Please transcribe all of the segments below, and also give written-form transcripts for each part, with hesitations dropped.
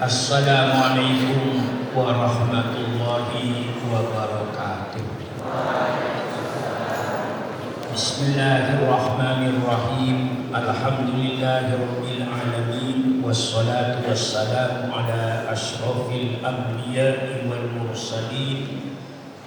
Assalamualaikum warahmatullahi wabarakatuh. Bismillahirrahmanirrahim. Alhamdulillahirabbil alamin wassalatu wassalamu ala asyrafil anbiya'i wal mursalin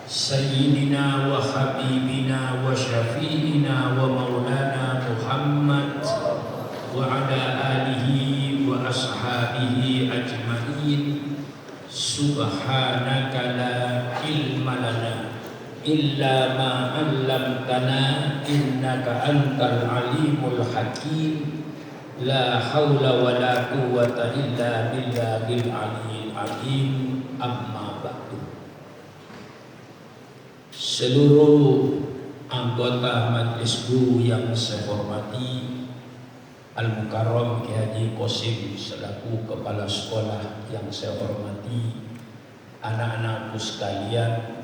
sayyidina wa habibina wa syafi'ina wa maulana Muhammad wa ala alihi wa ashabihi ajma'in. Subhanaka la ilma lana illa ma 'allamtana innaka antal alimul hakim. La haula wa la quwwata illa billahil aliyyil azim. Amma ba'du. Seluruh anggota Majelis Guru yang saya hormati, Al-Mukarram Ki Haji Qasim selaku kepala sekolah yang saya hormati, anak-anakku sekalian,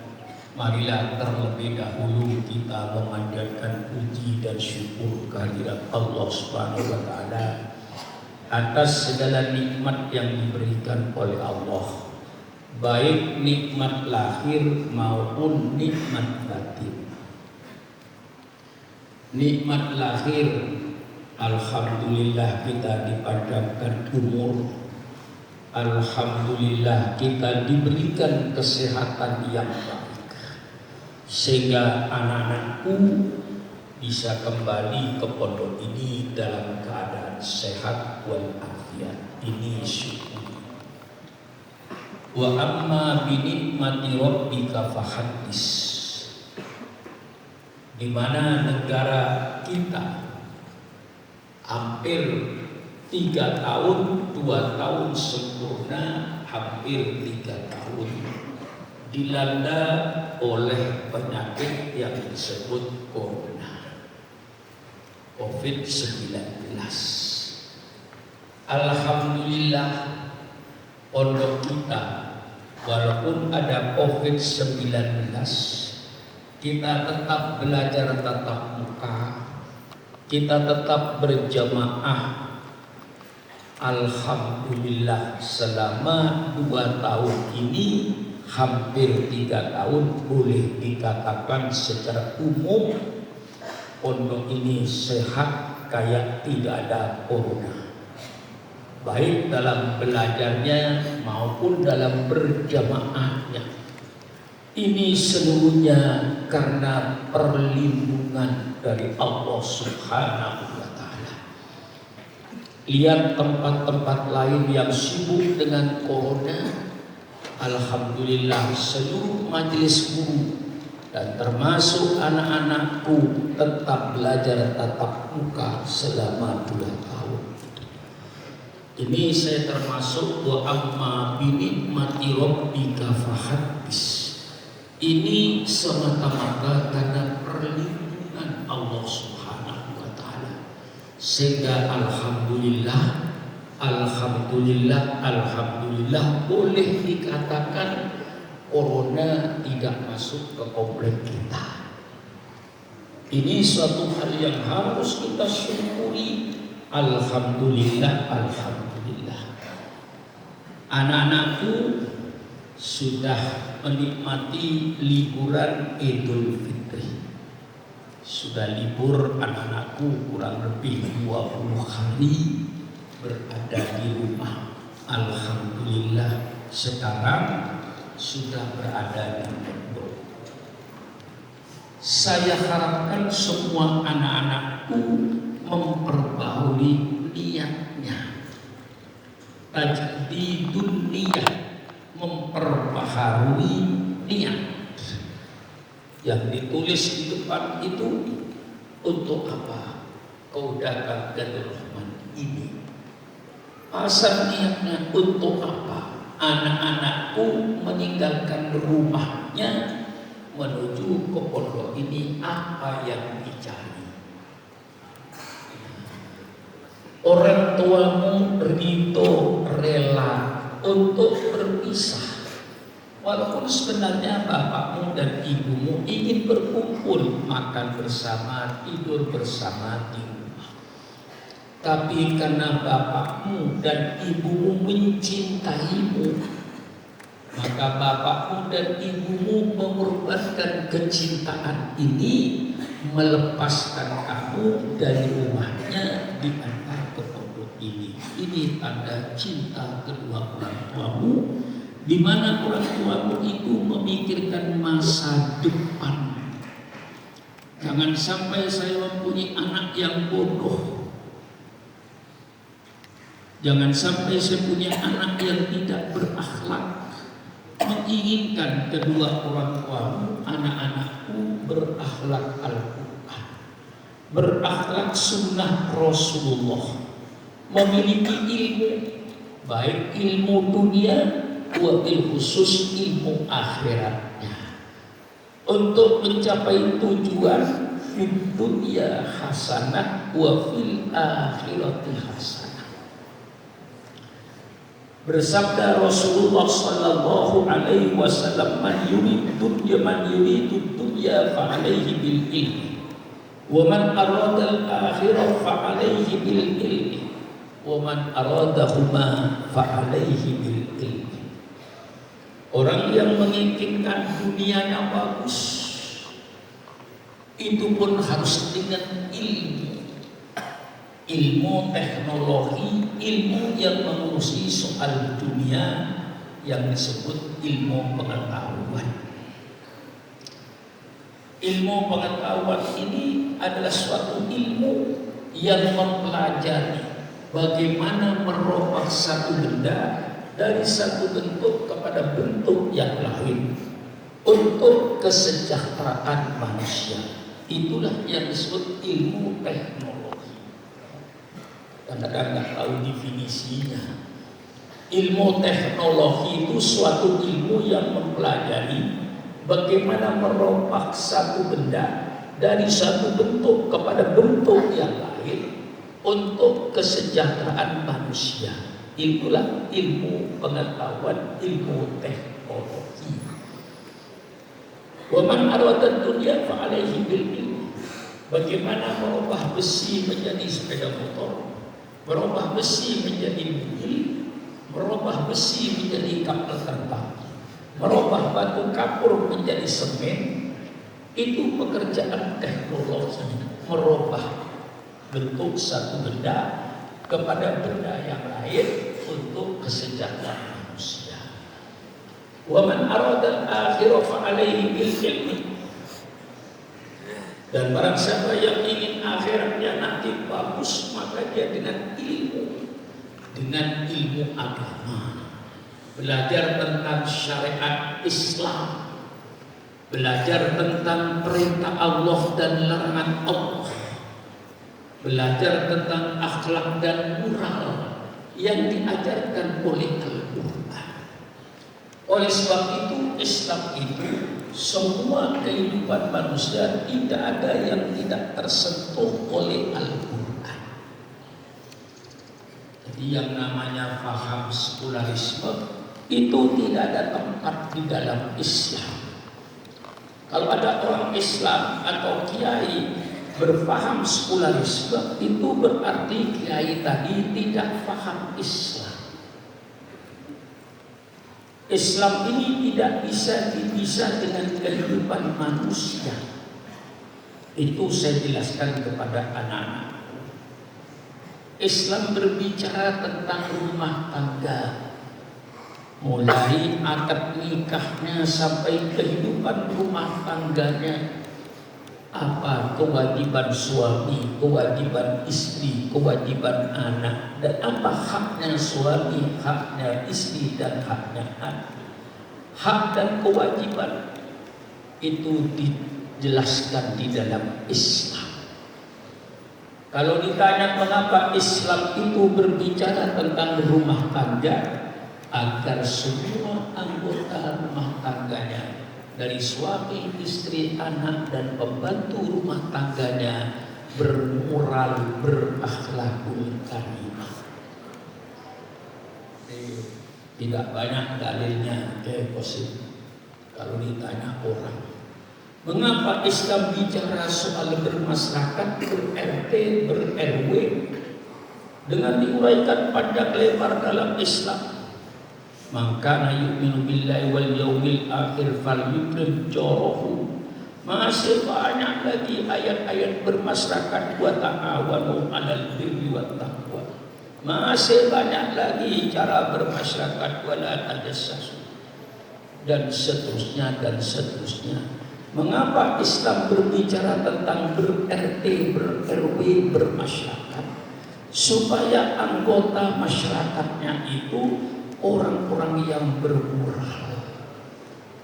marilah terlebih dahulu kita memanjatkan puji dan syukur kehadirat Allah Subhanahu wa taala atas segala nikmat yang diberikan oleh Allah, baik nikmat lahir maupun nikmat batin. Nikmat lahir, alhamdulillah kita dipanjangkan umur, alhamdulillah kita diberikan kesehatan yang baik, sehingga anak-anakku bisa kembali ke pondok ini dalam keadaan sehat walafiat. Ini syukur. Wa amma bi nikmati rabbika fahaddis. Di mana negara kita hampir 3 tahun, 2 tahun sempurna, hampir 3 tahun dilanda oleh penyakit yang disebut corona, COVID-19. Alhamdulillah pondok kita walaupun ada COVID-19, kita tetap belajar tatap muka, kita tetap berjamaah. Alhamdulillah selama 2 tahun ini, hampir 3 tahun, boleh dikatakan secara umum pondok ini sehat kayak tidak ada corona, baik dalam belajarnya maupun dalam berjamaahnya. Ini seluruhnya karena perlindungan dari Allah Subhanahu wa ta'ala. Lihat tempat-tempat lain yang sibuk dengan corona, alhamdulillah seluruh majelis guru dan termasuk anak-anakku tetap belajar tatap muka selama 2 tahun. Ini saya termasuk wa amma bi nikmati rabbika fahaddis. Ini semata-mata karena perlindungan Allah Subhanahu wa ta'ala, sehingga alhamdulillah boleh dikatakan corona tidak masuk ke komplek kita. Ini suatu hal yang harus kita syukuri. Alhamdulillah. Anak-anakku sudah menikmati liburan Idul Fitri. Sudah libur anak-anakku kurang lebih 20 hari berada di rumah. Alhamdulillah sekarang sudah berada di pondok. Saya harapkan semua anak-anakku memperbaharui niatnya. Tajdidun niyah, memperbaharui niat. Yang ditulis di depan itu untuk apa? Kau datang dari Rahman ini. Asal niatnya untuk apa? Anak-anakku meninggalkan rumahnya menuju ke pondok ini, apa yang dicari? Orang tuamu ridho, rela untuk berpisah, walaupun sebenarnya bapakmu dan ibumu ingin berkumpul, makan bersama, tidur bersama di rumah. Tapi karena bapakmu dan ibumu mencintaimu, maka bapakmu dan ibumu mengorbankan kecintaan ini, melepaskan kamu dari rumahnya diantar ke pondok ini. Ini tanda cinta kedua orang tuamu, di mana orang tuamu itu memikirkan masa depan. Jangan sampai saya mempunyai anak yang bodoh. Jangan sampai saya punya anak yang tidak berakhlak. Menginginkan kedua orang tuamu, anak-anakku berakhlak Al-Quran, berakhlak sunnah Rasulullah, memiliki ilmu, baik ilmu dunia, wabil khusus ilmu akhiratnya, untuk mencapai tujuan fid dunya hasanah wa fil akhirati hasanah. Bersabda Rasulullah sallallahu alaihi wasallam, man yuridu dunya fa alaihi bil ilmi, wa man arada al akhirah fa alaihi bil ilmi, wa man aradahuma fa alaihi bil ilmi. Orang yang menginginkan dunianya bagus, itu pun harus dengan ilmu teknologi, ilmu yang mengurusi soal dunia yang disebut ilmu pengetahuan. Ilmu pengetahuan ini adalah suatu ilmu yang mempelajari bagaimana merubah satu benda dari satu bentuk kepada bentuk yang lain untuk kesejahteraan manusia. Itulah yang disebut ilmu teknologi. Kadang-kadang nggak tahu definisinya. Ilmu teknologi itu suatu ilmu yang mempelajari bagaimana merubah satu benda dari satu bentuk kepada bentuk yang lain untuk kesejahteraan manusia. Itulah ilmu pengetahuan, ilmu teknologi. Wa man arada dunya fa alaihi bil ilmi. Bagaimana merubah besi menjadi sepeda motor, merubah besi menjadi mobil, merubah besi menjadi kapal terbang, merubah batu kapur menjadi semen. Itu pekerjaan teknologi, merubah bentuk satu benda kepada benda yang lain untuk kesejahteraan manusia. Wa man arada al-akhirah fa alaihi bil ilmi. Dan barang siapa yang ingin akhiratnya nanti bagus, maka dia dengan ilmu agama, belajar tentang syariat Islam, belajar tentang perintah Allah dan larangan Allah, belajar tentang akhlak dan moral yang diajarkan oleh Al-Quran. Oleh sebab itu, Islam itu semua kehidupan manusia, tidak ada yang tidak tersentuh oleh Al-Quran. Jadi yang namanya paham sekularisme itu tidak ada tempat di dalam Islam. Kalau ada orang Islam atau kiai berpaham sekularisme, itu berarti kiai tadi tidak paham Islam. Islam ini tidak bisa dipisah dengan kehidupan manusia. Itu saya jelaskan kepada anak-anak. Islam berbicara tentang rumah tangga, mulai akad nikahnya sampai kehidupan rumah tangganya. Apa kewajiban suami, kewajiban istri, kewajiban anak, dan apa haknya suami, haknya istri, dan haknya anak. Hak dan kewajiban itu dijelaskan di dalam Islam. Kalau ditanya mengapa Islam itu berbicara tentang rumah tangga, agar semua anggota rumah tangganya, dari suami, istri, anak, dan pembantu rumah tangganya bermoral, berakhlakul karimah. Tidak banyak dalilnya, kalau ditanya orang, mengapa Islam bicara soal bermasyarakat, ber-RT, ber-RW, dengan diuraikan panjang lebar dalam Islam. Maka yu'minu billahi wal yaumil akhir falyukrim jarahu. Masih banyak lagi ayat-ayat bermasyarakat wa ta'awanu 'alal birri wat taqwa. Masih banyak lagi cara bermasyarakat wala tajassasu, dan seterusnya dan seterusnya. Mengapa Islam berbicara tentang ber-RT, ber-RW, bermasyarakat? Supaya anggota masyarakatnya itu orang-orang yang bermoral.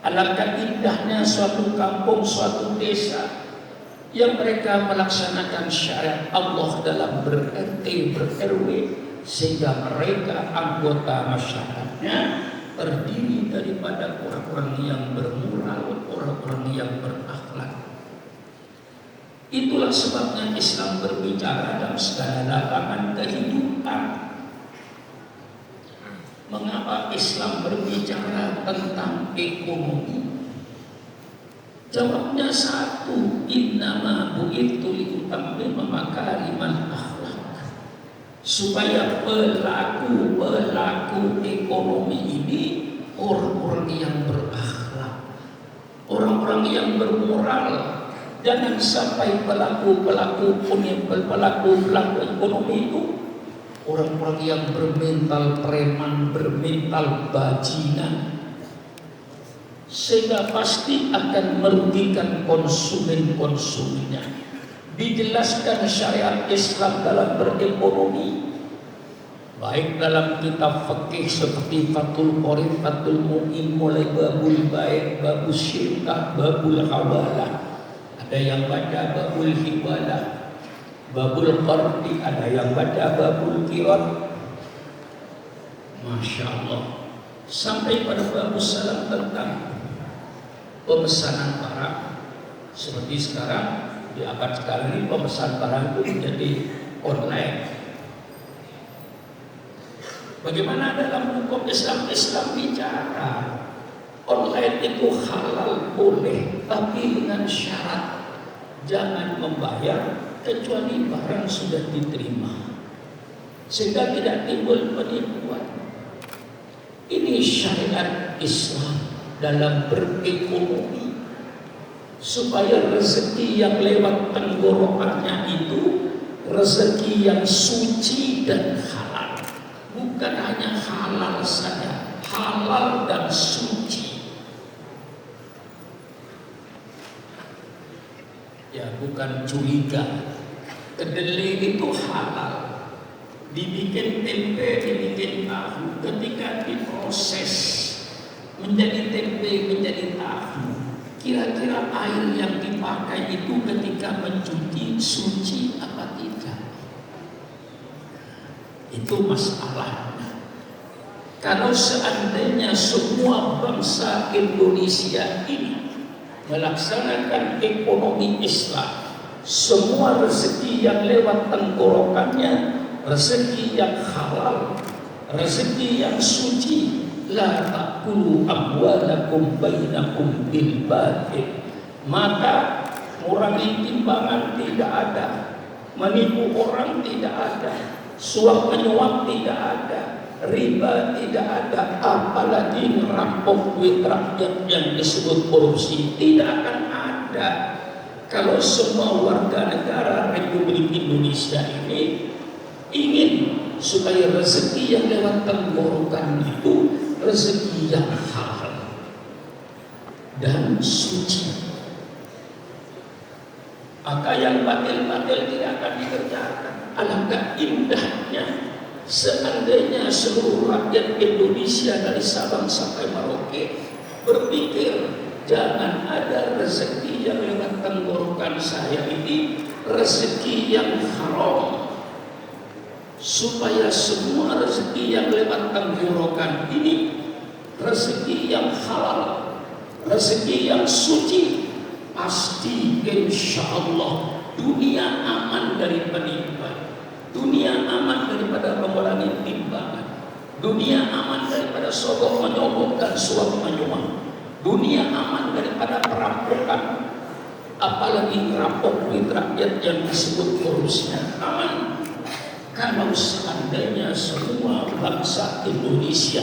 Alangkah indahnya suatu kampung, suatu desa yang mereka melaksanakan syariat Allah dalam ber-RT, ber-RW, sehingga mereka anggota masyarakatnya terdiri daripada orang-orang yang bermoral, orang-orang yang berakhlak. Itulah sebabnya Islam berbicara dalam segala lapangan kehidupan. Mengapa Islam berbicara tentang ekonomi? Jawabnya satu, innama bu'itsu liutammima makarimal akhlak. Supaya pelaku ekonomi ini orang-orang yang berakhlak, orang-orang yang bermoral. Jangan sampai pelaku ekonomi itu orang-orang yang bermental preman, bermental bajingan, sehingga pasti akan merugikan konsumennya. Dijelaskan syariat Islam dalam berekonomi, baik dalam kitab fikih seperti Fathul Qorib, Fathul Mu'in, mulai babul baik, babul syirkah, babul hawalah. Ada yang baca babul hiwalah, babul qardi, ada yang baca babul qirat. Masya Allah. Sampai pada babul salam tentang pemesanan barang. Seperti sekarang di abad sekarang ini pemesan barang itu menjadi online. Bagaimana dalam hukum Islam bicara online itu halal boleh, tapi dengan syarat jangan membayar kecuali barang sudah diterima, sehingga tidak timbul penipuan. Ini syariat Islam dalam berekonomi, supaya rezeki yang lewat tenggorokannya itu rezeki yang suci dan halal. Bukan hanya halal saja, halal dan suci. Ya, bukan curiga. Kedelai itu halal, dibikin tempe, dibikin tahu. Ketika diproses menjadi tempe, menjadi tahu, kira-kira air yang dipakai itu ketika mencuci suci apa tidak? Itu masalahnya. Kalau seandainya semua bangsa Indonesia ini melaksanakan ekonomi Islam, semua rezeki yang lewat tenggorokannya rezeki yang halal, rezeki yang suci, la taqulu amwalakum bainakum bil batil, maka mengurangi timbangan tidak ada, menipu orang tidak ada, suap menyuap tidak ada, riba tidak ada, apalagi merampok duit rakyat yang disebut korupsi tidak akan ada. Kalau semua warga negara Republik Indonesia ini ingin supaya rezeki yang lewat tenggorokan itu rezeki yang halal dan suci, maka yang batil-batil tidak akan dikerjakan. Alangkah indahnya seandainya seluruh rakyat Indonesia dari Sabang sampai Merauke berpikir jangan ada rezeki yang lewat tenggorokan saya ini rezeki yang haram, supaya semua rezeki yang lewat tenggorokan ini rezeki yang halal, rezeki yang suci. Pasti insya Allah dunia aman dari penipuan, dunia aman daripada mengurangi timbangan, dunia aman daripada sogok menyogok dan suap menyuap, dunia aman daripada perampokan, apalagi merampok duit rakyat yang disebut korupsi. Aman. Kalau seandainya semua bangsa Indonesia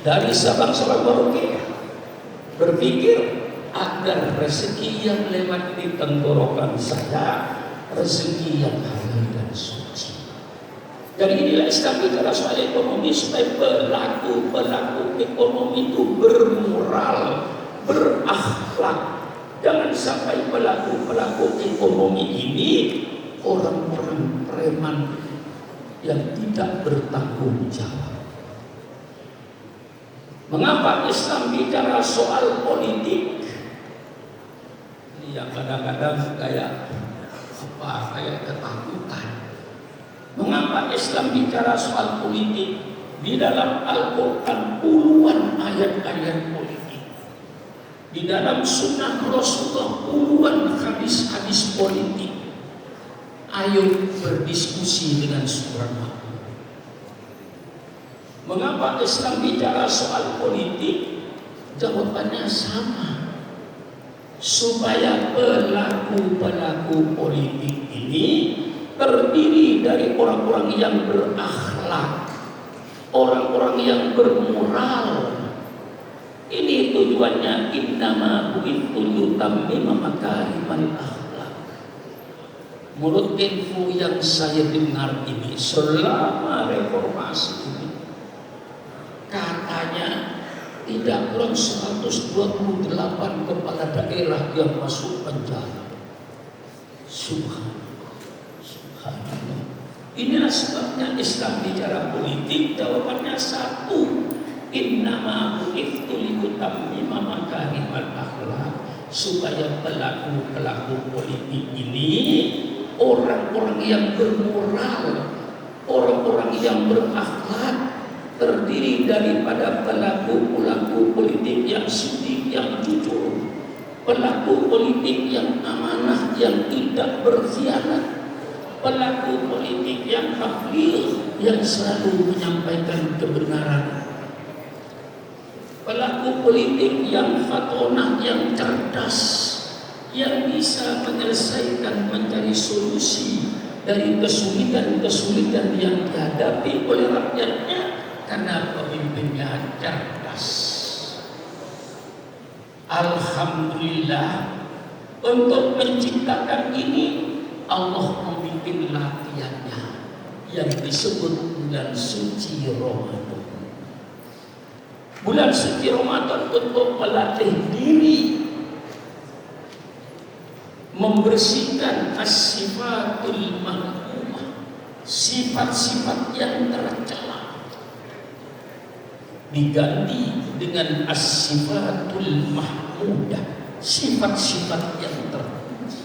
dari Sabang sampai Merauke berpikir agar rezeki yang lewat di tenggorokan saya rezeki yang halal dan suci. Dan inilah Islam bicara soal ekonomi supaya pelaku ekonomi itu bermoral, berakhlak. Jangan sampai pelaku ekonomi ini orang-orang preman yang tidak bertanggung jawab. Mengapa Islam bicara soal politik? Ini yang kadang-kadang kayak ketakutan. Mengapa Islam bicara soal politik? Di dalam Al-Quran puluhan ayat-ayat politik. Di dalam sunnah Rasulullah puluhan hadis-hadis politik. Ayo berdiskusi dengan suara. Mengapa Islam bicara soal politik? Jawabannya sama. Supaya pelaku politik ini terdiri dari orang-orang yang berakhlak, orang-orang yang bermoral. Ini tujuannya, innama bu'ithu liyutammima makarimal akhlak. Menurut info yang saya dengar ini selama reformasi ini, katanya tidak kurang 128 kepala daerah yang masuk penjara. Subhanallah. Inilah sebabnya Islam bicara politik, jawabannya satu. Innama bu'ithu liyutammima makarimal akhlak. Supaya pelaku politik ini orang-orang yang bermoral, orang-orang yang berakhlak, terdiri daripada pelaku politik yang sidik, yang jujur, pelaku politik yang amanah, yang tidak berkhianat, pelaku politik yang kafir, yang selalu menyampaikan kebenaran, pelaku politik yang fatonah, yang cerdas, yang bisa menyelesaikan, mencari solusi dari kesulitan-kesulitan yang dihadapi oleh rakyatnya karena pemimpinnya cerdas. Alhamdulillah, untuk menciptakan ini Allah membuat latihannya yang disebut bulan suci Ramadan. Bulan suci Ramadan untuk melatih diri membersihkan as-sifatul mahmumah, sifat-sifat yang tercela, diganti dengan as-sifatul mahmudah, sifat-sifat yang terpuji.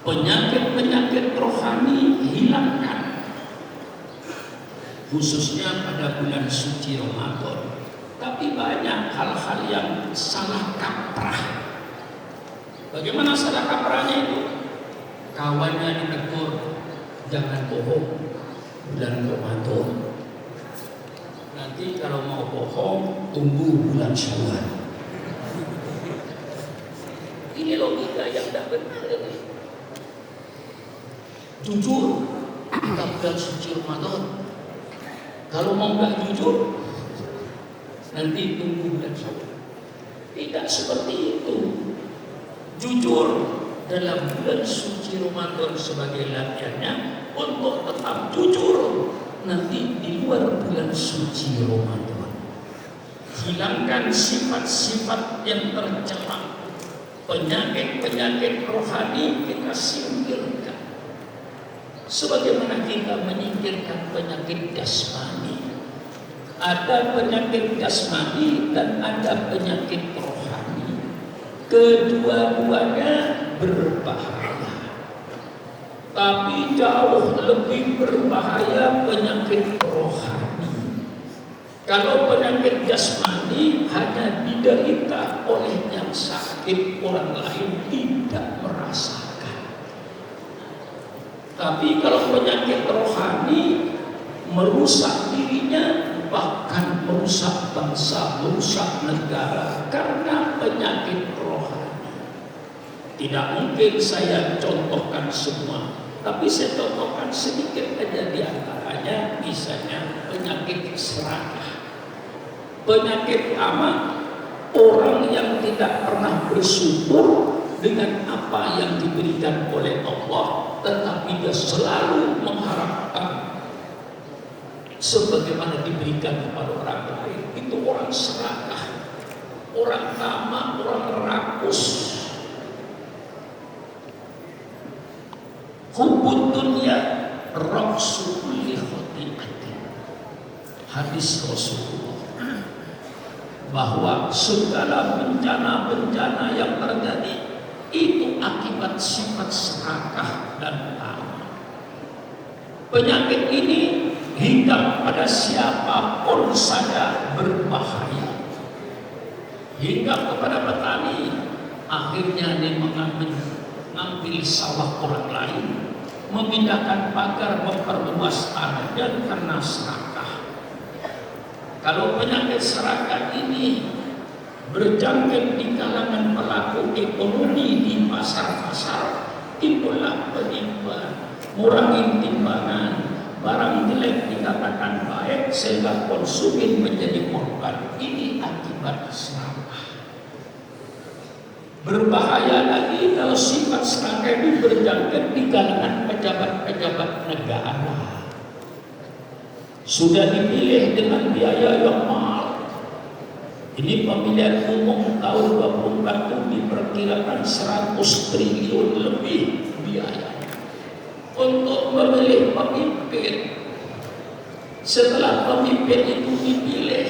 Penyakit-penyakit rohani hilangkan, khususnya pada bulan suci Ramadan. Tapi banyak hal-hal yang salah kaprah. Bagaimana salah kaprahnya itu? Kawannya ditegur, jangan bohong bulan Ramadan. Nanti kalau mau bohong, tunggu bulan Syawal. Ini logika yang tidak benar. Jujur, kita bulan suci Ramadan. Kalau mau nggak jujur, nanti tunggu bulan Syawal. Tidak seperti itu. Jujur dalam bulan suci Ramadan sebagai latihannya untuk tetap jujur nanti di luar bulan suci Ramadan. Hilangkan sifat-sifat yang tercela, penyakit-penyakit rohani kita singkirkan. Sebagaimana kita menyingkirkan penyakit jasmani. Ada penyakit jasmani dan ada penyakit rohani. Kedua-duanya berbahaya. Tapi jauh lebih berbahaya penyakit rohani. Kalau penyakit jasmani hanya diderita oleh yang sakit, orang lain tidak merasakan. Tapi kalau penyakit rohani merusak dirinya, bahkan merusak bangsa, merusak negara karena penyakit rohani. Tidak mungkin saya contohkan semua. Tapi saya contohkan sedikit aja di antaranya, misalnya penyakit serakah. Penyakit pertama, orang yang tidak pernah bersyukur dengan apa yang diberikan oleh Allah, tetapi dia selalu mengharapkan sebagaimana diberikan kepada orang lain. Itu orang serakah, orang tamak, orang rakus. Hubbud dunya ra'su kulli khati'atin. Hadis Rasulullah bahwa segala bencana-bencana yang terjadi itu akibat sifat serakah dan tamak. Penyakit ini hingga pada siapapun saja berbahaya. Hingga kepada petani, akhirnya dia mengambil sawah orang lain, memindahkan pagar, memperluas tanahnya karena serakah. Kalau penyakit serakah ini berjangkit di kalangan pelaku ekonomi di pasar-pasar, timbullah penipuan, ngurangi timbangan, barang jelek dikatakan baik sehingga konsumen menjadi korban. Ini akibat serakah. Berbahaya lagi kalau sifat serakah ini berjangkit di kalangan pejabat-pejabat negara. Sudah dipilih dengan biaya yang mahal. Ini pemilihan umum tahun 2024 diperkirakan 100 triliun lebih biaya untuk memilih pemimpin. Setelah pemimpin itu dipilih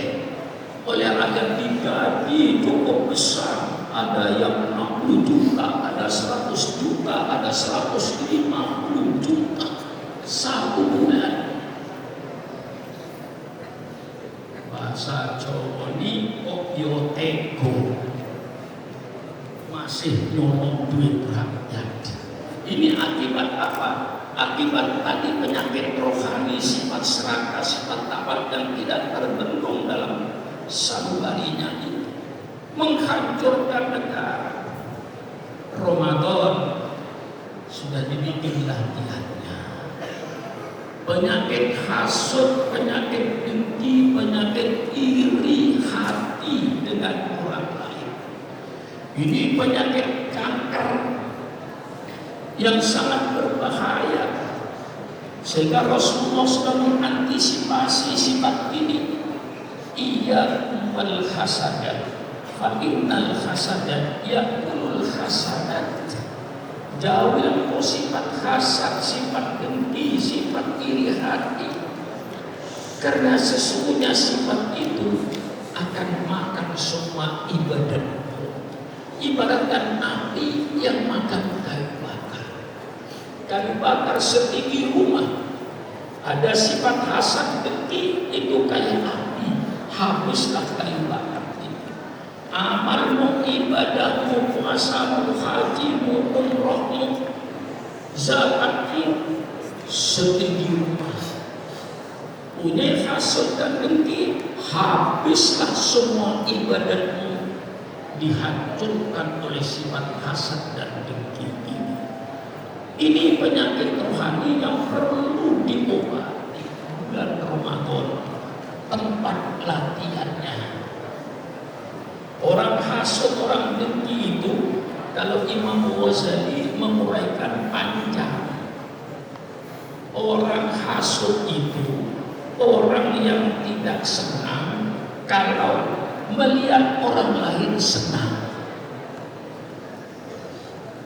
oleh rakyat, digaji cukup besar, ada yang 60 juta, ada 100 juta, ada 150 juta satu bulan. Bahasa Jawa ini obyoteko, masih nyolong duit rakyat. Ini akibat apa? Akibat tadi penyakit rohani, sifat serakah, sifat tamak yang tidak terbendung dalam sanubarinya itu, menghancurkan negara. Ramadan sudah dibikin latihannya. Penyakit hasut, penyakit dengki, penyakit iri hati dengan orang lain. Ini penyakit kanker yang sangat berbahaya, sehingga Rasulullah sudah mengantisipasi sifat ini. Iya wal hasadat, fa innal hasadat ya'kulul hasadat. Jauhlah kau sifat hasad, sifat dengki, sifat iri hati, karena sesungguhnya sifat itu akan makan semua ibadahmu. Ibaratkan api yang makan kayu bakar. Kayu bakar setinggi rumah. Ada sifat hasad dengki, itu kayak api, habislah kayu bakar itu. Amalmu, ibadahmu, puasamu, hajimu, umrohmu, zakatmu setinggi rumah. Punya hasad dan dengki, habislah semua ibadahmu, dihancurkan oleh sifat hasad dan dengki ini. Ini penyakit rohani yang perlu diobati. Bulan Ramadan tempat latihannya. Orang hasut, orang dengki itu, kalau Imam Ghazali menguraikan panjang. Orang hasut itu orang yang tidak senang kalau melihat orang lain senang.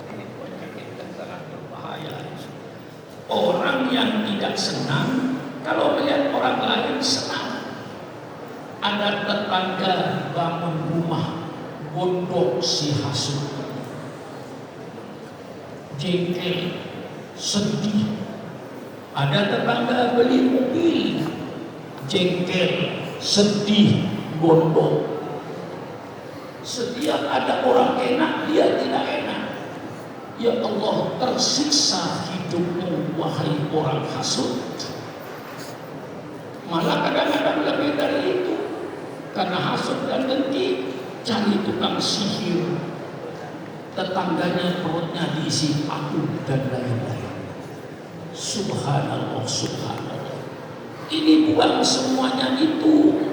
Ini penyakit yang sangat berbahaya. Orang yang tidak senang kalau melihat orang lain senang. Ada tetangga bangun rumah, gondok si hasut, jengkel, sedih. Ada tetangga beli mobil, jengkel, sedih, gondok. Setiap ada orang enak, dia tidak enak. Ya Allah, tersiksa hidupmu wahai orang hasut. Malah kadang-kadang lebih dari itu. Karena hasut dan dengki, cari tukang sihir, tetangganya perutnya diisi paku dan lain-lain. Subhanallah, subhanallah. Ini buang semuanya itu,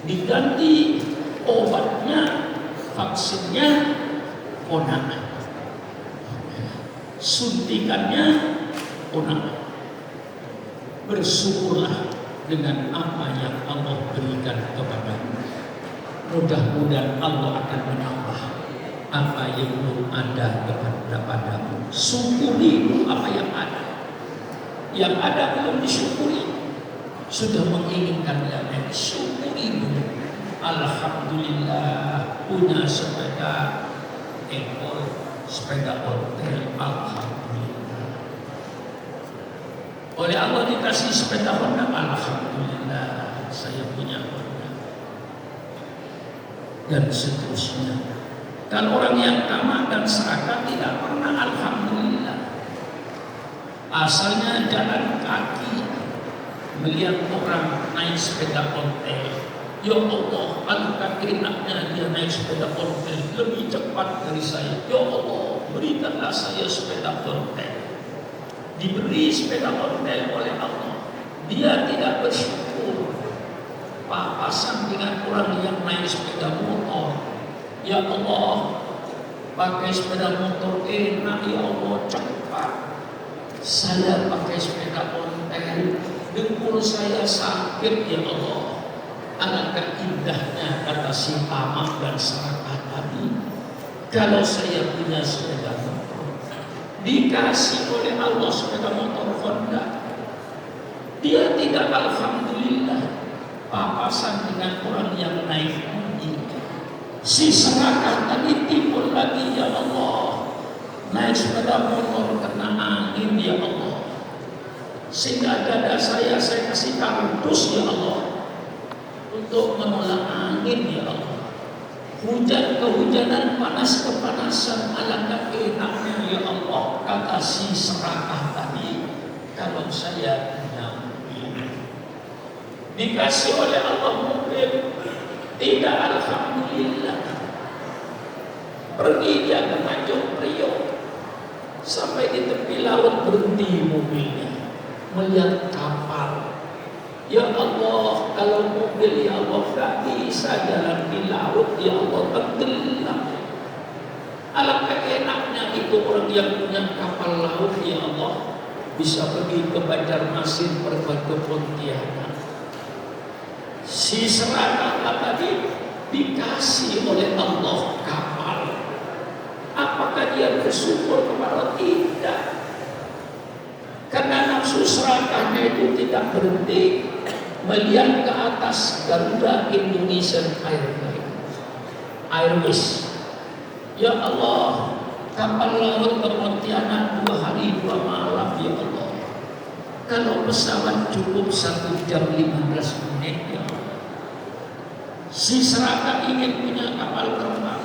diganti obatnya, vaksinnya, konangan, suntikannya, konangan. Bersyukurlah dengan apa yang Allah berikan kepadamu. Mudah-mudahan Allah akan menambah apa yang belum ada kepadamu. Syukuri apa yang ada. Yang ada belum disyukuri, sudah menginginkan yang lain, syukuri dulu. Alhamdulillah punya sepeda ekor, sepeda ontel, alhamdulillah. Oleh Allah dikasih sepeda Honda, alhamdulillah saya punya Honda. Dan seterusnya. Dan orang yang tamak dan serakah tidak pernah alhamdulillah. Asalnya jalan kaki, melihat orang naik sepeda ontel, ya Allah, alangkah enaknya dia naik sepeda ontel lebih cepat dari saya. Ya Allah, berikanlah saya sepeda ontel. Diberi sepeda ontel oleh Allah, dia tidak bersyukur. Papasan dengan orang yang naik sepeda motor. Ya Allah, pakai sepeda motor enak, ya Allah, cepat. Saya pakai sepeda ontel, dengkul saya sakit, ya Allah. Alangkah indahnya kata si tamak dan serakah tadi, kalau saya punya sepeda motor, dikasih oleh Allah sepeda motor Honda, dia tidak alhamdulillah. Papasan dengan orang yang naik mobil. Si serakah tadi timbul lagi, ya Allah, naik sepeda motor kena angin, ya Allah, sehingga dada saya kasih kardus, ya Allah, untuk menolak angin, ya Allah. Hujan kehujanan, panas kepanasan, alangkah enaknya, ya Allah, kata si serakah tadi, kalau saya punya mobil. Dikasih oleh Allah mobil, tidak alhamdulillah. Pergi dia ke Tanjung Priok, sampai di tepi laut berhenti mobilnya, melihat kapal. Ya Allah, kalau mobil, ya Allah, tak bisa jalan di laut, ya Allah, tenggelam. Alangkah enaknya itu orang yang punya kapal laut, ya Allah, bisa pergi ke Banjarmasin, pergi ke Pontianak. Si serakah tadi dikasih oleh Allah kapal. Apakah dia bersyukur kepada Allah? Tidak. Karena nafsu serakahnya itu tidak berhenti melihat ke atas Garuda Indonesian Airways. Ya Allah, kapal laut ke Pontianak 2 hari 2 malam, ya Allah. Kalau pesawat cukup 1 jam 15 menit, ya Allah. Si serakah ingin punya kapal terbang,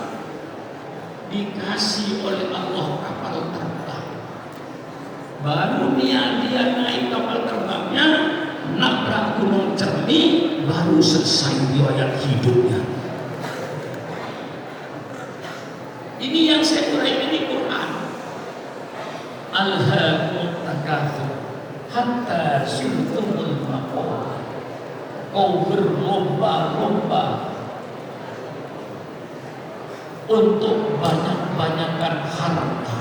dikasih oleh Allah kapal terbang. Baru dia naik kapal terbangnya, nabrak gunung Cermi, baru selesai riwayat hidupnya. Ini yang saya uraikan di Quran. Alhaakumut takatsur hatta zurtumul maqabir. Kau berlomba-lomba untuk banyak-banyakan harta.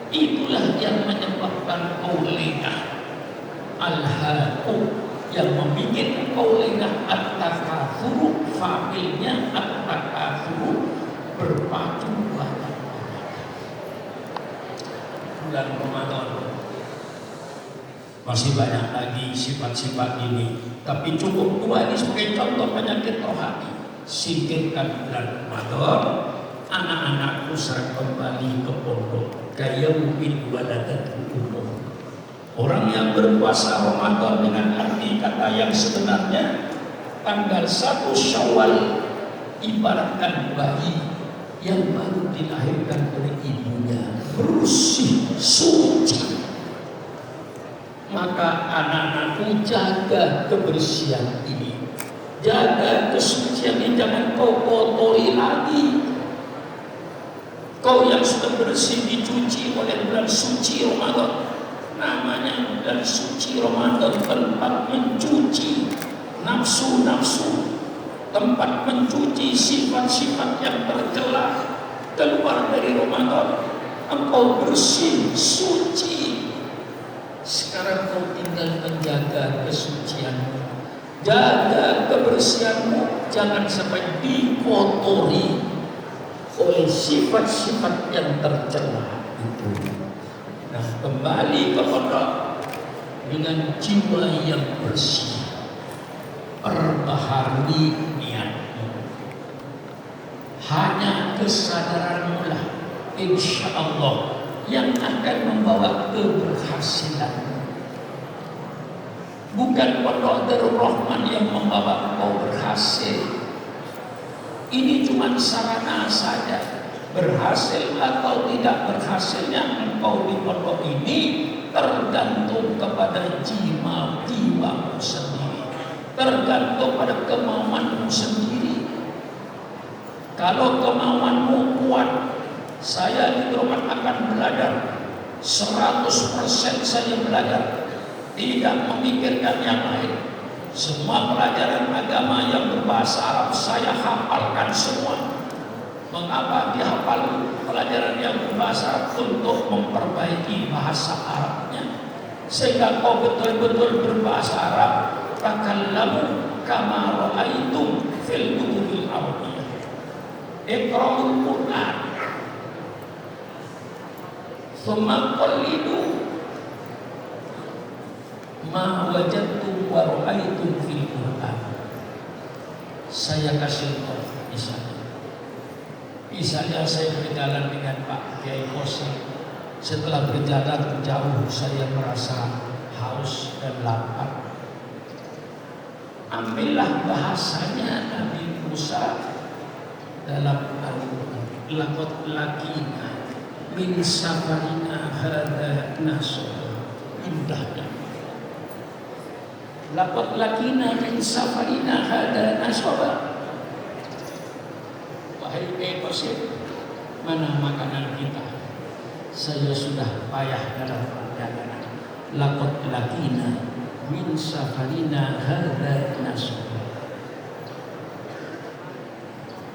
Itulah yang menyebabkan kau lengah. Al-haqu, yang membuat kau lengah. At-takatsur, fa'ilnya at-takatsur, berpacu banyak. Bulan Ramadan masih banyak lagi sifat-sifat ini, tapi cukup 2 ini sebagai contoh penyakit rohani. Singkirkan bulan Ramadan, anak-anakku serang kembali ke pondok. Kaya mungkin waladat umum. Orang yang berpuasa Ramadan dengan arti kata yang sebenarnya, tanggal 1 Syawal ibaratkan bayi yang baru dilahirkan oleh ibunya, bersih, suci. Maka anak-anakku jaga kebersihan ini, jaga kesucian ini, jangan kau kotori lagi. Kau yang sudah bersih dicuci oleh bulan suci Ramadan. Namanya bulan suci Ramadan, tempat mencuci nafsu-nafsu, tempat mencuci sifat-sifat yang tercela. Keluar dari Ramadan, engkau bersih, suci. Sekarang kau tinggal menjaga kesucianmu, jaga kebersihanmu, jangan sampai dikotori oleh sifat-sifat yang tercela itu. Nah, kembali kepada dengan jiwa yang bersih, perbaharui niatmu. Hanya kesadaranmu lah, insya Allah, yang akan membawa keberhasilan. Bukan Pondok Darul Rahman yang membawa engkau berhasil. Ini cuma sarana saja. Berhasil atau tidak berhasilnya engkau di pondok ini tergantung kepada jiwamu sendiri, tergantung pada kemauanmu sendiri. Kalau kemauanmu kuat, saya di rumah akan belajar 100% saya belajar, tidak memikirkan yang lain. Semua pelajaran agama yang berbahasa Arab saya hafalkan semua. Mengapa dihafal pelajaran yang berbahasa Arab? Untuk memperbaiki bahasa Arabnya, sehingga kau betul-betul berbahasa Arab. Takallamu kama ra'aitum fil kutubil Arabiyyah. Iqra'ul Qur'an tsumma qallidu ma wajadtum wa ra'aitum fil Qur'an. Saya kasih tahu misalnya saya berjalan dengan Pak Kiai Kosim. Setelah berjalan jauh saya merasa haus dan lapar. Ambillah bahasanya Nabi Musa dalam Al-Quran. Laqad laqina min safarina hadza nasaba. Indahnya. Laqad laqina min safarina hadza nasaba. Wahai Kiai Kosim, mana makanan kita? Saya sudah payah dalam perjalanan. Laqad laqina min safarina hadza nasaba.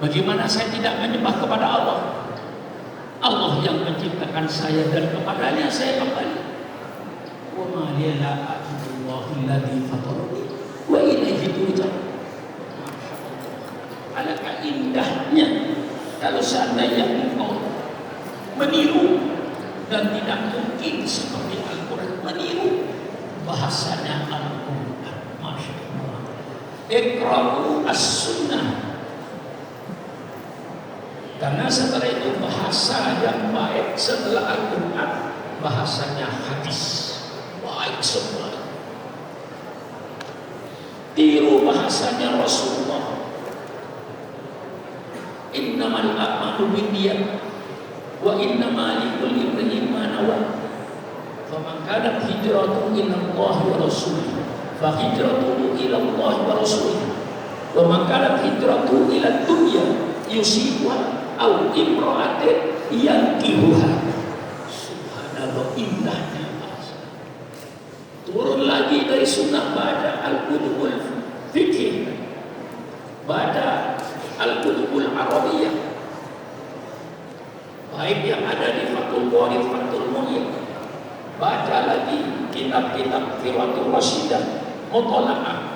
Bagaimana saya tidak menyembah kepada Allah? Allah yang menciptakan saya dan kepadanya saya kembali. Wa ma liya la a'budullahi alladzi fatarani wa ilaihi turja'un. Alangkah indahnya kalau seandainya engkau meniru, dan tidak mungkin seperti Al-Quran meniru bahasanya Al-Quran. Masya Allah. Iqra'u as-sunnah. Karena setelah itu bahasa yang baik setelah Al-Quran, bahasanya hadis. Baik semua. Tiru bahasanya Rasulullah. Innamal a'malu binniyat wa innama likulli imrin ma nawa. Faman kanat hijratuhu ila Allah wa rasulih fa hijratuhu ila Allah wa rasulih. Wa man kanat hijratuhu ila dunya yusibuha au imra'atin yankihuha. Subhanallah, indahnya bahasa. Turun lagi dari sunnah baca al-kutubul fikih, baca al-kutubul arabiyyah, baik yang ada di Fathul Bari, Fathul Mu'in. Baca lagi kitab-kitab Firwatul Rasyidah, Mutola'ah.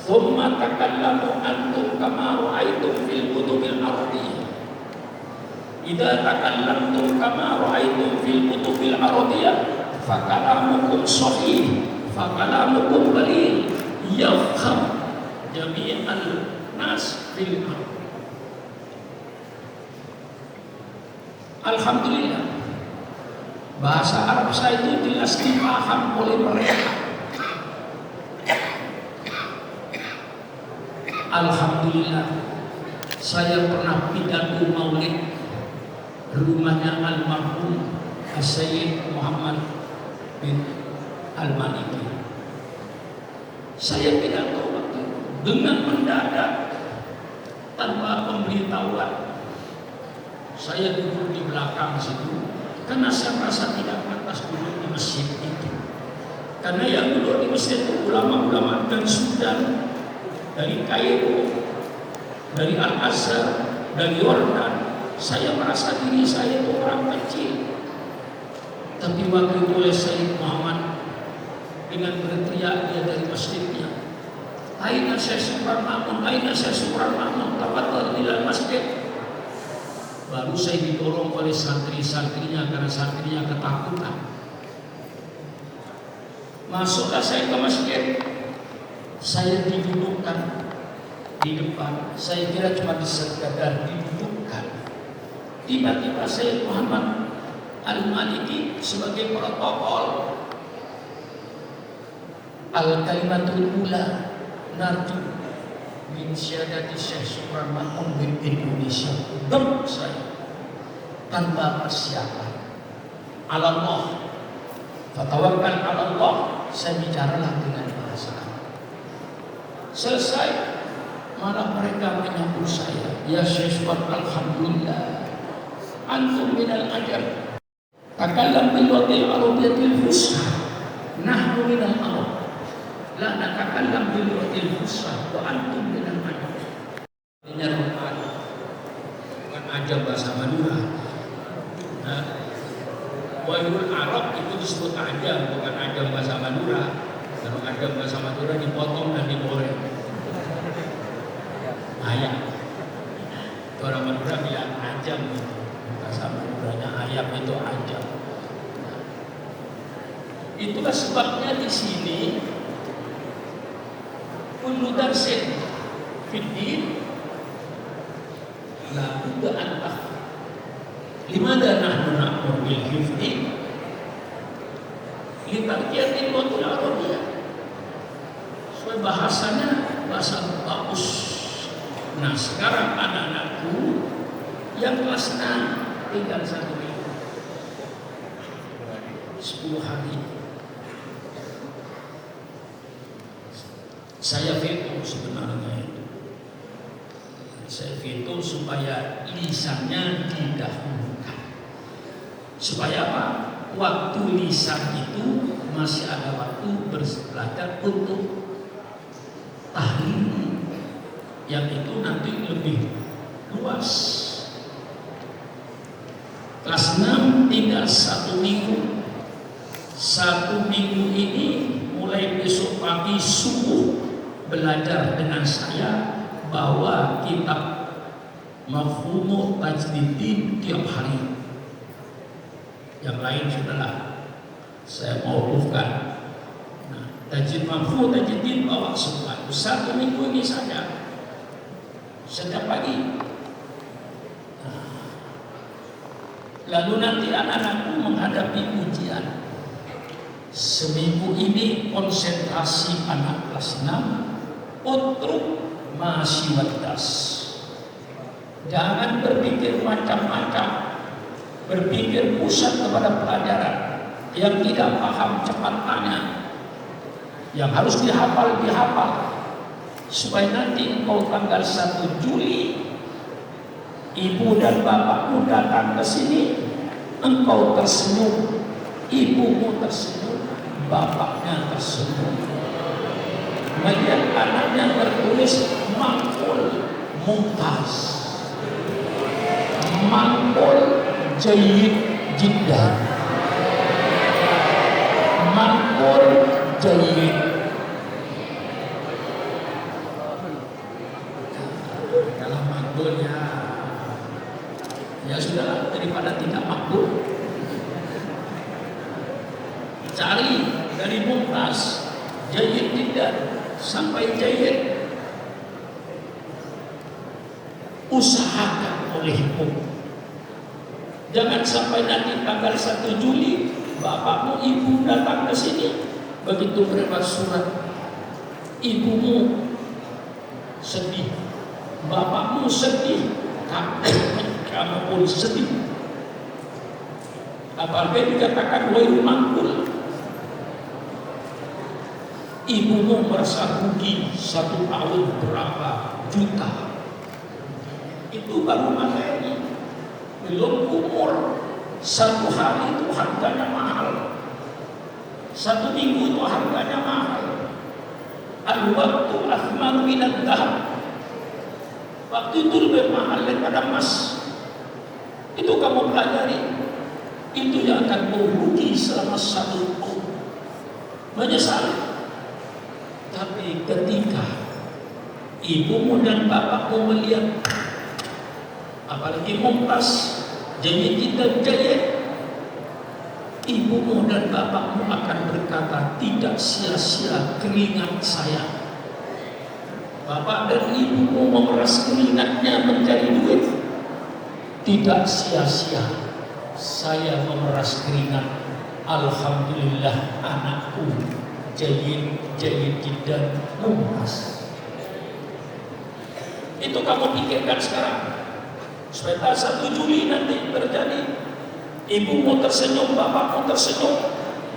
Thumma takallamu antum kama ra'aitum fil kutubil arabiyyah. Idza takallamtum kama ra'aitum fil kutubil arabiyyah fakalamukum sahih fakalamukum baligh yafham jami'al nas fil ardh. Alhamdulillah, bahasa Arab saya itu jelas dipaham oleh mereka. Alhamdulillah, saya pernah pidato maulid rumahnya almarhum Sayyid Muhammad bin Al-Maliki. Saya pidato waktu dengan mendadak tanpa pemberitahuan. Saya duduk di belakang situ karena saya merasa tidak pantas duduk di masjid itu. Karena yang duduk di masjid itu ulama-ulama dari Sudan, dari Kairo, dari Al-Azhar, dari Yordan. Saya merasa diri saya itu orang kecil. Tapi waktu itu oleh Sayyid Muhammad dengan berteriak dia dari masjidnya, "Aina Syekh Supran Makmun, aina Syekh Supran Makmun, tafadhal ila masjid." Baru saya didorong oleh santri-santrinya karena santrinya ketakutan. Masuklah saya ke masjid. Saya didudukkan di depan. Saya kira cuma sekadar didudukkan. Tiba-tiba Sayyid Muhammad Al-Maliki sebagai protokol, al-kalimatul ula narju min syahadati Syekh Supran Makmun bin Indonesia. Saya tanpa persiapan, Allah, fatawakkal ala Allah. Saya bicaralah dengan bahasa Arab. Selesai, malah mereka menyambut saya, "Ya Syekh Supran, alhamdulillah, antum minal ajab. Takallam bil lughati al-arabiyyatil fusha. Nahnu minal arab. La natakallam bil lughati al-fusha wa antum minal ajab." Ini bukan ajab bahasa Madura. Wairul Arab itu disebut ajam, bukan ajam bahasa Madura. Kalau ajam bahasa Madura dipotong dan digoreng. Ayam. Orang Madura bilang ajam, bahasa Maduranya ayam itu ajam. Itulah sebabnya di sini kullu darsin fiddin la budda an takhfa. Limada nahnu na'mur bil hifdi li tarqiyatil lughati al-arabiyyah. Supaya bahasanya bahasa bagus. Nah, sekarang anak-anakku yang kelas 6 tinggal 1 minggu, 10 hari. Saya veto sebenarnya itu. Saya veto supaya lisannya didahulukan. Supaya apa? Waktu lisan itu masih ada waktu belajar untuk tahlil, yang itu nanti lebih luas. Kelas 6 tinggal 1 minggu. 1 minggu ini mulai besok pagi subuh belajar dengan saya, bawa kitab Mafhumu Tajdidin tiap hari. Yang lain sudahlah saya mauqufkan. Nah, Tajdid Mafhum Tajdidin bawa semua. 1 minggu ini saja setiap pagi. Lalu nanti anak-anakku menghadapi ujian. Seminggu ini konsentrasi anak kelas 6, utruk masih wadas. Jangan berpikir macam-macam, berpikir pusat kepada pelajaran. Yang tidak paham cepat tanya, yang harus dihafal supaya nanti engkau tanggal 1 Juli ibu dan bapakmu datang ke sini, engkau tersenyum, ibumu tersenyum, bapaknya tersenyum. Melihat anaknya tertulis mangkul mumtaz, mangkul jayyid jiddan, mangkul jayyid. Dalam mangkulnya ya sudah, daripada tidak makbul, cari dari mumtaz, jayyid tidak sampai jayyid. Usahakan olehmu, jangan sampai nanti tanggal 1 Juli bapakmu ibu datang ke sini, begitu berapa surat ibumu sedih, bapakmu sedih, kamu pun sedih. Apalagi dikatakan wairul mangkul, ibumu merasa rugi 1 tahun berapa juta. Itu baru materi. belum umur. 1 hari itu harganya mahal, 1 minggu itu harganya mahal. Al-waktu athman minad dahab, waktu itu lebih mahal daripada emas. Itu kamu pelajari, itu yang akan merugi selama 1 tahun, menyesal. Tapi ketika ibumu dan bapakmu melihat, apalagi Mumtaz Jayid dan Jayid, ibumu dan bapakmu akan berkata, tidak sia-sia keringat saya. Bapak dan ibumu memeras keringatnya menjadi duit, tidak sia-sia saya memeras keringat. Alhamdulillah anakku Jayid dan Mumtaz. Itu kamu pikirkan sekarang, supaya 1 Juli nanti terjadi, ibumu tersenyum, bapakmu tersenyum,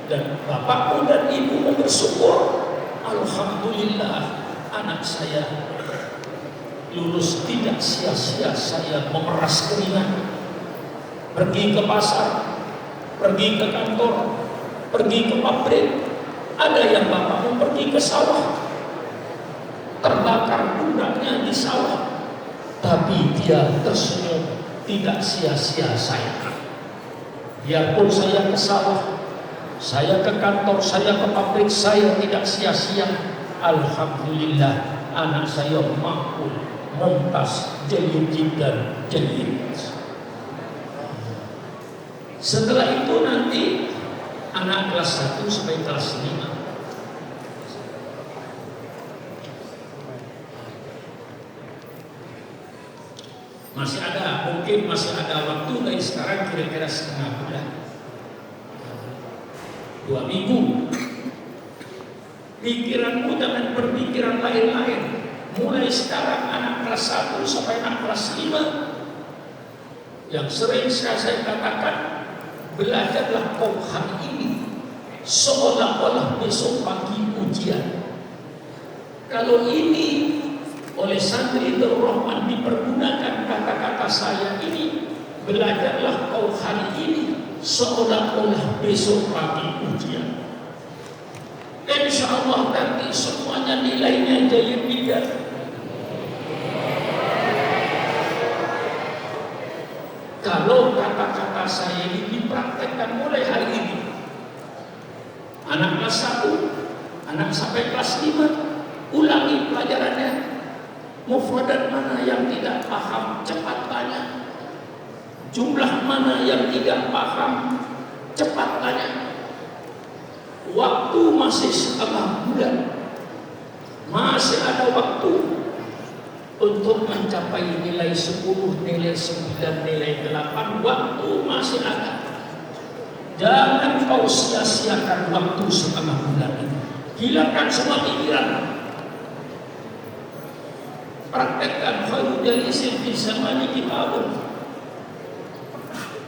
dan bapakmu dan ibumu bersyukur, alhamdulillah anak saya lulus, tidak sia-sia saya memeras keringat, pergi ke pasar, pergi ke kantor, pergi ke pabrik. Ada yang bapakmu pergi ke sawah, terbakar pundaknya di sawah, tapi dia tersenyum, tidak sia-sia saya. Biarpun saya ke sawah, saya ke kantor, saya ke pabrik, saya tidak sia-sia. Alhamdulillah anak saya mampu Mumtaz Jayid dan Jayid. Setelah itu nanti anak kelas 1 sampai kelas 5 masih ada, mungkin masih ada waktu dari sekarang kira-kira setengah bulan, 2 minggu. Pikiranmu jangan berpikiran lain-lain. Mulai sekarang anak kelas 1 sampai anak kelas 5, yang sering saya katakan, belajarlah kau hari ini seolah-olah besok pagi ujian. Kalau ini oleh santri Darul Rahman dipergunakan kata-kata saya ini, belajarlah kau hari ini seolah-olah besok pagi ujian. Insya Allah nanti semuanya nilainya Jayid bidar. Kalau kata-kata saya ini dipraktekkan mulai hari ini, anak kelas 1, anak sampai kelas 5, ulangi pelajarannya. Mufradat mana yang tidak paham, cepat tanya. Jumlah mana yang tidak paham, cepat tanya. Waktu masih setengah bulan, masih ada waktu untuk mencapai nilai 10, nilai 9, nilai 8. Waktu masih ada. Jangan kau sia-siakan waktu setengah bulan ini. Hilangkan semua pikiran. Praktekkan khairu jalisin fi zamani kitabun.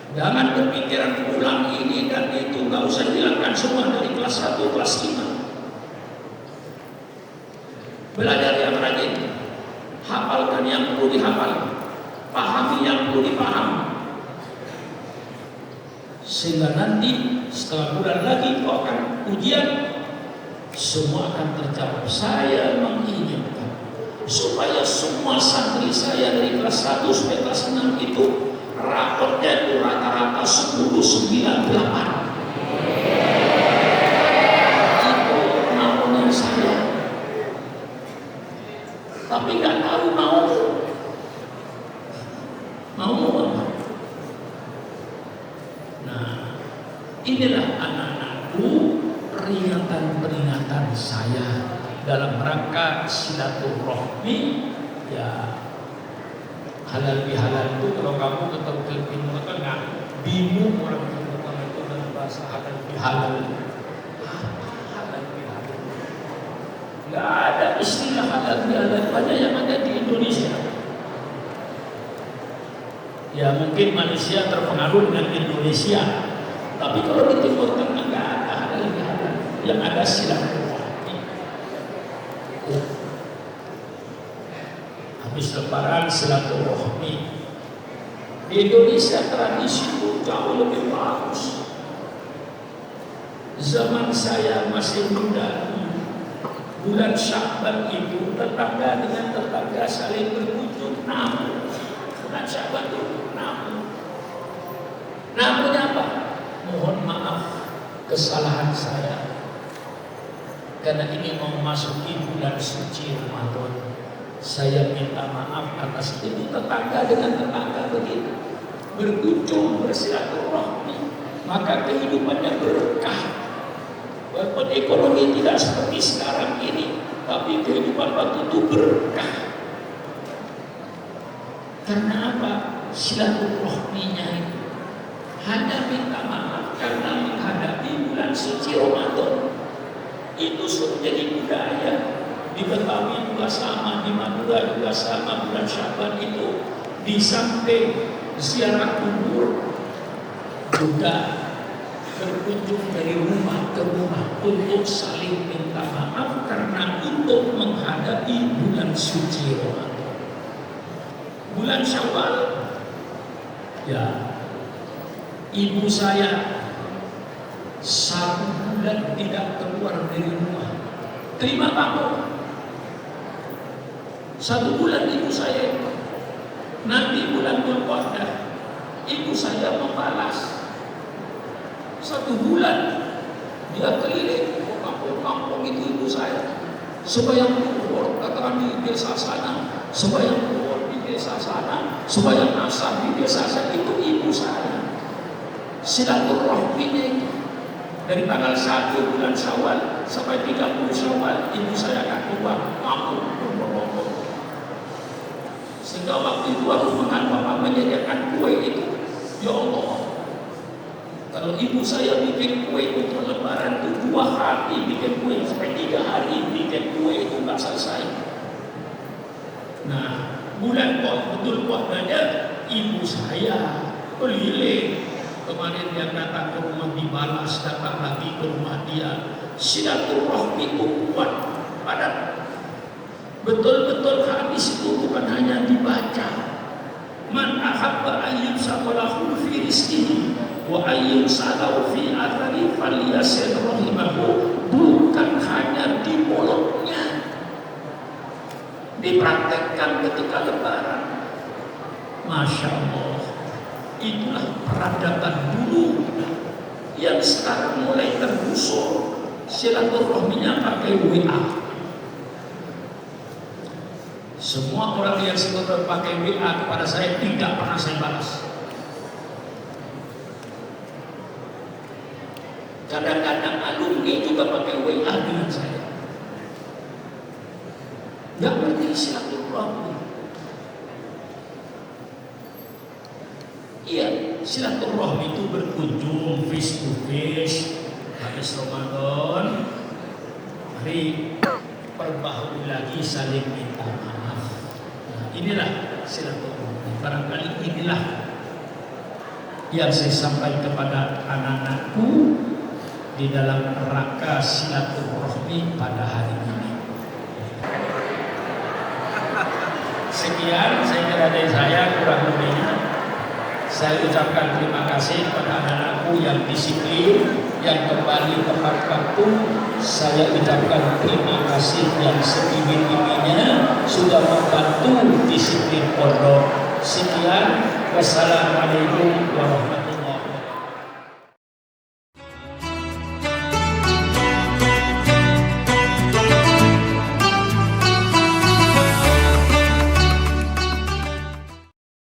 Jangan berpikiran ulang ini dan itu, nggak usah hilangkan semua dari kelas 1, kelas 5. Belajar yang rajin, hafalkan yang perlu dihafal, pahami yang perlu dipaham, sehingga nanti setelah bulan lagi kau akan ujian, semua akan terjawab. Saya menginginkan supaya semua santri saya dari kelas 1 sampai kelas 6 itu raportnya itu rata-rata 10, 9, 8. Itu maunya saya. Tapi nggak tahu mau apa. Nah, inilah anak-anakku peringatan-peringatan saya dalam rangka silaturahmi. Ya, halal bihalal itu kalau kamu ketemu Filipino itu nggak bingung orang Filipino itu dalam bahasa halal bihalal. Halal bihalal. Nggak ada istilah halal bihalal, banyak yang ada di Indonesia. Ya mungkin Malaysia terpengaruh dengan Indonesia, tapi kalau di Timur Tengah nggak ada halal bihalal, yang ada silaturahmi. Habis lebaran silaturahmi, Di Indonesia tradisi itu jauh lebih bagus. Zaman saya masih muda, bulan Sya'ban itu tetangga dengan tetangga saling berkunjung namu. Bulan Sya'ban itu namu. Namunya apa? Mohon maaf kesalahan saya, karena ini mau masuki bulan suci Ramadan. Saya minta maaf atas itu. Tetangga dengan tetangga begitu berkunjung, bersilaturahmi, maka kehidupannya berkah. Walaupun ekonomi tidak seperti sekarang ini, tapi kehidupan waktu itu berkah. Karena apa? Silaturahminya itu. Hanya minta maaf karena menghadapi bulan suci Ramadan. Itu sudah jadi budaya. Di Betawi juga sama, di Madura juga sama. Bulan Sya'ban itu di samping ziarah kubur juga berkunjung dari rumah ke rumah untuk saling minta maaf karena untuk menghadapi bulan suci Ramadan. Bulan Syawal, ya, ibu saya 1 bulan tidak keluar dari rumah. Terima kamu. 1 bulan ibu saya itu. Nanti bulan Dzulqa'dah ibu saya membalas. 1 bulan dia keliling ke kampung-kampung itu ibu saya. Sembahyang zuhur katakan di desa sana, sembahyang zuhur di desa sana, sembahyang asar di desa sana, itu ibu saya. Silaturahminya itu dari tanggal 1 bulan Syawal sampai 30 Syawal ibu saya akan keluar kampung berbondong-bondong. Sehingga waktu itu aku bapak menyediakan kue itu, ya Allah, kalau ibu saya bikin kue untuk lebaran itu 2 hari bikin kue, sampai 3 hari bikin kue itu nggak selesai. Nah, bulan betul puasanya ibu saya keliling. Kemarin dia datang ke rumah dibalas, datang lagi ke rumah dia. Silaturahmi itu kuat, padat. Betul-betul hadis itu bukan hanya dibaca. Man ahabba ayyub saqalahu fi rizqihi wa ayyub salahu fi athari falyasir rahimahu. Bukan hanya di mulutnya, dipraktekkan ketika lebaran. Masya Allah, itulah peradaban dulu yang sekarang mulai tergusur. Silaturahminya pakai WA. Semua orang yang sebetulnya pakai WA kepada saya tidak pernah saya balas. Kadang-kadang alumni juga pakai WA dengan saya. Gak ngerti silaturahmi. Iya, silaturahmi itu berkunjung face to face. Habis Ramadan, mari perbaharui lagi saling minta maaf. Nah, inilah silaturahmi. Barangkali inilah yang saya sampaikan kepada anak-anakku di dalam rangka silaturahmi pada hari ini. Sekian saya kira dari saya, kurang lebihnya saya ucapkan terima kasih kepada anak-anakku yang disiplin, yang kembali tepat waktu. Saya ucapkan terima kasih yang setinggi-tingginya sudah membantu disiplin pondok. Sekian, wassalamualaikum warahmatullahi wabarakatuh.